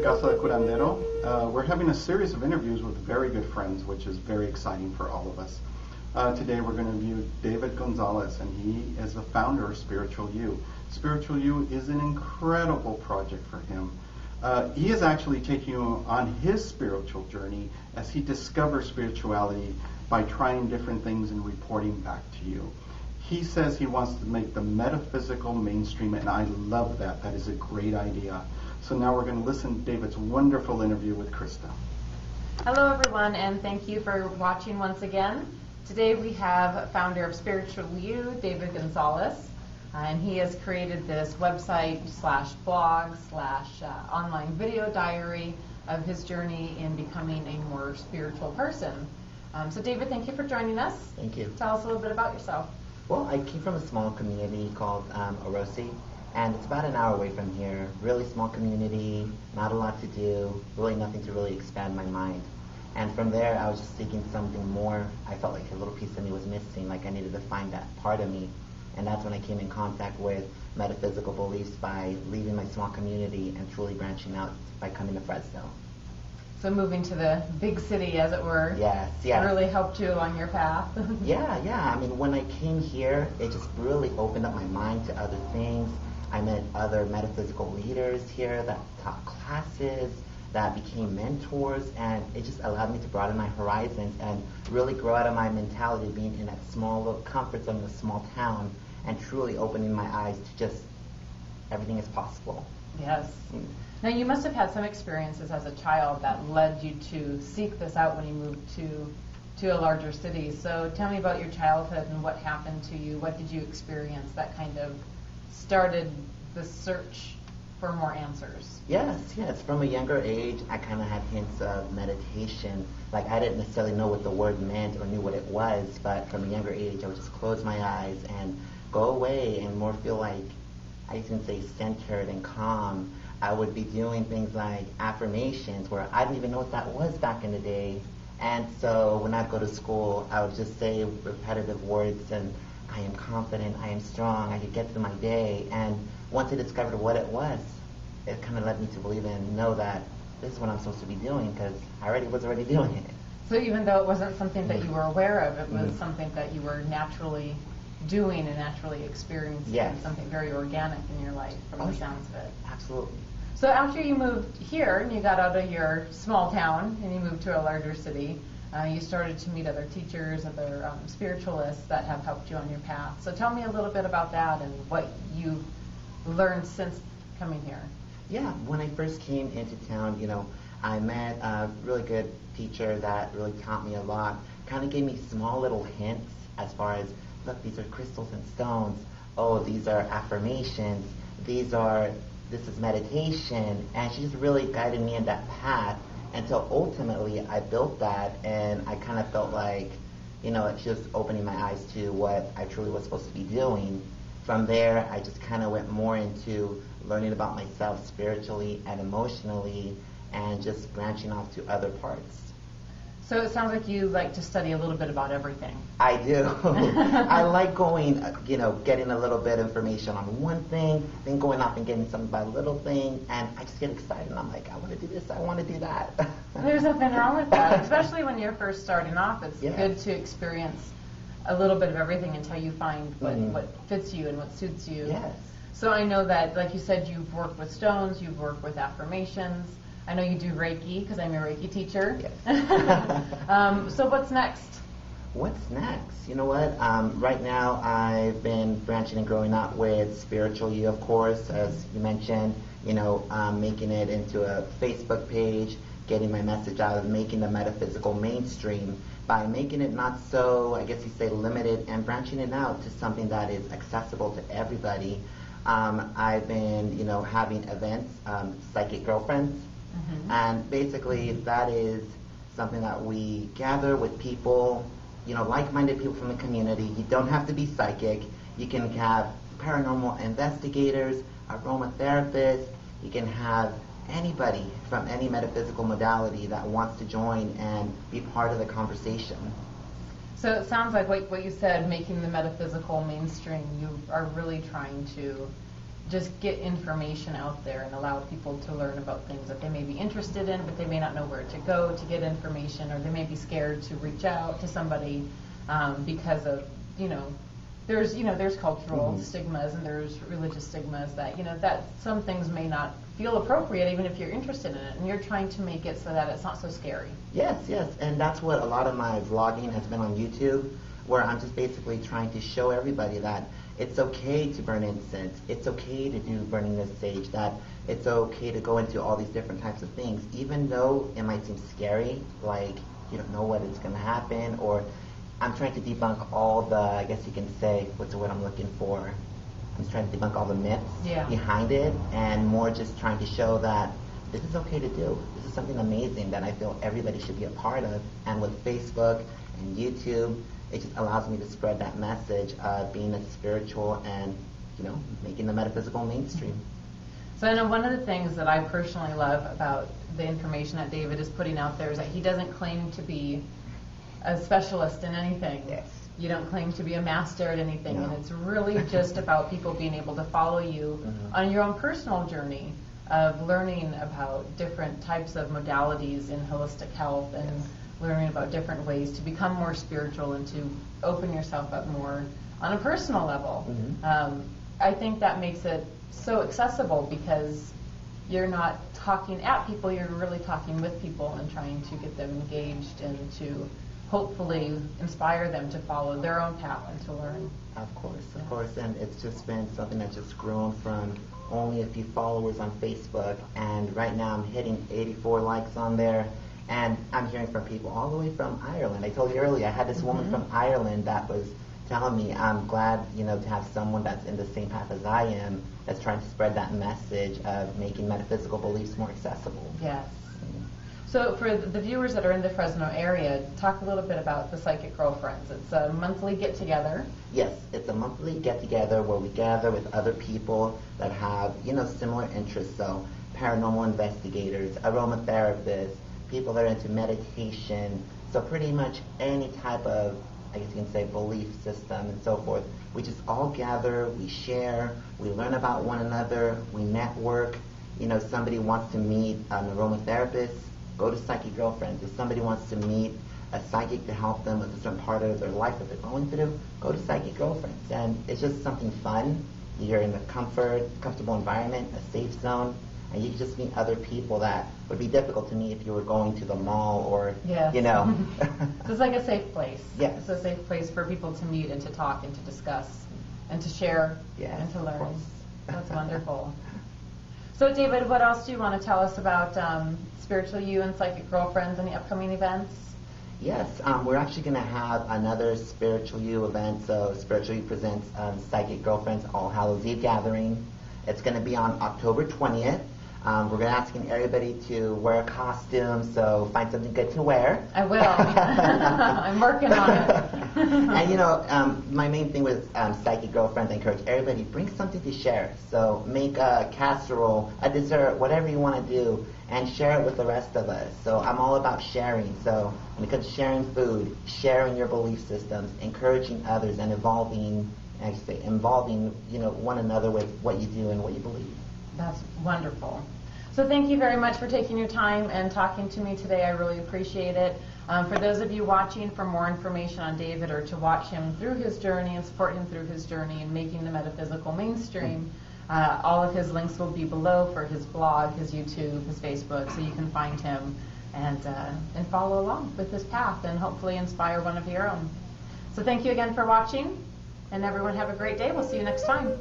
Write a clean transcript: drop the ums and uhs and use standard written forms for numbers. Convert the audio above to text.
Casa de Curandero. We're having a series of interviews with very good friends, which is very exciting for all of us. Today we're going to interview David Gonzalez, and he is the founder of Spiritual You. Spiritual You is an incredible project for him. He is actually taking you on his spiritual journey as he discovers spirituality by trying different things and reporting back to you. He says he wants to make the metaphysical mainstream, and I love that. That is a great idea. So now we're going to listen to David's wonderful interview with Krista. Hello everyone, and thank you for watching once again. Today we have founder of Spiritual You, David Gonzalez, and he has created this website /blog / online video diary of his journey in becoming a more spiritual person. So David, thank you for joining us. Thank you. Tell us a little bit about yourself. Well, I came from a small community called Orosi, and it's about an hour away from here. Really small community, not a lot to do, really nothing to really expand my mind. And from there, I was just seeking something more. I felt like a little piece of me was missing, like I needed to find that part of me. And that's when I came in contact with metaphysical beliefs by leaving my small community and truly branching out by coming to Fresno. So moving to the big city, as it were, yes. really helped you on your path. Yeah. I mean, when I came here, it just really opened up my mind to other things. I met other metaphysical leaders here that taught classes, that became mentors, and it just allowed me to broaden my horizons and really grow out of my mentality of being in that small little comfort zone in a small town and truly opening my eyes to just everything is possible. Yes. Now, you must have had some experiences as a child that led you to seek this out when you moved to a larger city. So tell me about your childhood and what happened to you. What did you experience that kind of started the search for more answers? Yes. From a younger age, I kind of had hints of meditation. Like, I didn't necessarily know what the word meant or knew what it was, but from a younger age, I would just close my eyes and go away and more feel like, I can say, centered and calm. I would be doing things like affirmations where I didn't even know what that was back in the day. And so when I'd go to school, I would just say repetitive words and I am confident, I am strong, I could get through my day. And once I discovered what it was, it kind of led me to believe and know that this is what I'm supposed to be doing because I was already doing it. So even though it wasn't something that you were aware of, it was something that you were naturally doing and naturally experiencing, yes. Something very organic in your life from the sounds of it. Absolutely. So after you moved here and you got out of your small town and you moved to a larger city, you started to meet other teachers, other spiritualists that have helped you on your path. So tell me a little bit about that and what you've learned since coming here. Yeah, when I first came into town, I met a really good teacher that really taught me a lot. Kind of gave me small little hints as far as, look, these are crystals and stones. Oh, these are affirmations. This is meditation. And she just really guided me in that path until ultimately I built that and I kind of felt like, it's just opening my eyes to what I truly was supposed to be doing. From there, I just kind of went more into learning about myself spiritually and emotionally and just branching off to other parts. So it sounds like you like to study a little bit about everything. I do. I like going, getting a little bit of information on one thing, then going off and getting something about a little thing, and I just get excited. And I'm like, I want to do this, I want to do that. There's nothing wrong with that, especially when you're first starting off. It's good to experience a little bit of everything until you find what fits you and what suits you. Yes. So I know that, like you said, you've worked with stones, you've worked with affirmations. I know you do Reiki because I'm a Reiki teacher. Yes. So what's next? What's next? You know what? Right now I've been branching and growing out with Spiritual You, of course, as you mentioned, making it into a Facebook page, getting my message out, making the metaphysical mainstream by making it not so, I guess you say, limited and branching it out to something that is accessible to everybody. I've been, having events, Psychic Girlfriends. And basically that is something that we gather with people, like-minded people from the community. You don't have to be psychic. You can have paranormal investigators, aromatherapists. You can have anybody from any metaphysical modality that wants to join and be part of the conversation. So it sounds like what you said, making the metaphysical mainstream, you are really trying to just get information out there and allow people to learn about things that they may be interested in, but they may not know where to go to get information, or they may be scared to reach out to somebody because of, there's cultural stigmas and there's religious stigmas that, that some things may not feel appropriate even if you're interested in it, and you're trying to make it so that it's not so scary. Yes, and that's what a lot of my vlogging has been on YouTube, where I'm just basically trying to show everybody that it's okay to burn incense, it's okay to do burning the sage, that it's okay to go into all these different types of things, even though it might seem scary, like you don't know what is going to happen, or I'm trying to debunk all the, I guess you can say, what's the word I'm looking for? I'm just trying to debunk all the myths behind it, and more just trying to show that this is okay to do. This is something amazing that I feel everybody should be a part of. And with Facebook and YouTube, it just allows me to spread that message of being a spiritual and, making the metaphysical mainstream. So I know one of the things that I personally love about the information that David is putting out there is that he doesn't claim to be a specialist in anything. Yes. You don't claim to be a master at anything, No. and it's really just about people being able to follow you on your own personal journey of learning about different types of modalities in holistic health, and learning about different ways to become more spiritual and to open yourself up more on a personal level. I think that makes it so accessible because you're not talking at people, you're really talking with people and trying to get them engaged and to hopefully inspire them to follow their own path and to learn. Of course, and it's just been something that's just grown from only a few followers on Facebook, and right now I'm hitting 84 likes on there, and I'm hearing from people all the way from Ireland. I told you earlier, I had this woman from Ireland that was telling me, I'm glad, to have someone that's in the same path as I am, that's trying to spread that message of making metaphysical beliefs more accessible. Yes. So for the viewers that are in the Fresno area, talk a little bit about the Psychic Girlfriends. It's a monthly get-together. Yes, it's a monthly get-together where we gather with other people that have, similar interests. So paranormal investigators, aromatherapists, people that are into meditation. So pretty much any type of, I guess you can say, belief system and so forth. We just all gather, we share, we learn about one another, we network. Somebody wants to meet an aromatherapist, go to Psychic Girlfriends. If somebody wants to meet a psychic to help them with a certain part of their life that they're going through, go to Psychic Girlfriends. And it's just something fun. You're in a comfortable environment, a safe zone, and you can just meet other people that would be difficult to meet if you were going to the mall or, Yes. So it's like a safe place. Yes. It's a safe place for people to meet and to talk and to discuss and to share and to learn. That's wonderful. So David, what else do you want to tell us about Spiritual You and Psychic Girlfriends and the upcoming events? Yes, we're actually going to have another Spiritual You event. So Spiritual You presents Psychic Girlfriends All Hallows Eve gathering. It's going to be on October 20th. We're going to asking everybody to wear a costume, so find something good to wear. I will. I'm working on it. And my main thing with Psychic Girlfriends, I encourage everybody, bring something to share. So make a casserole, a dessert, whatever you want to do, and share it with the rest of us. So I'm all about sharing. So when it comes to sharing food, sharing your belief systems, encouraging others, and involving one another with what you do and what you believe. That's wonderful. So thank you very much for taking your time and talking to me today. I really appreciate it. For those of you watching, for more information on David or to watch him through his journey and support him through his journey in making the metaphysical mainstream, all of his links will be below for his blog, his YouTube, his Facebook, so you can find him and follow along with his path and hopefully inspire one of your own. So thank you again for watching, and everyone have a great day. We'll see you next time.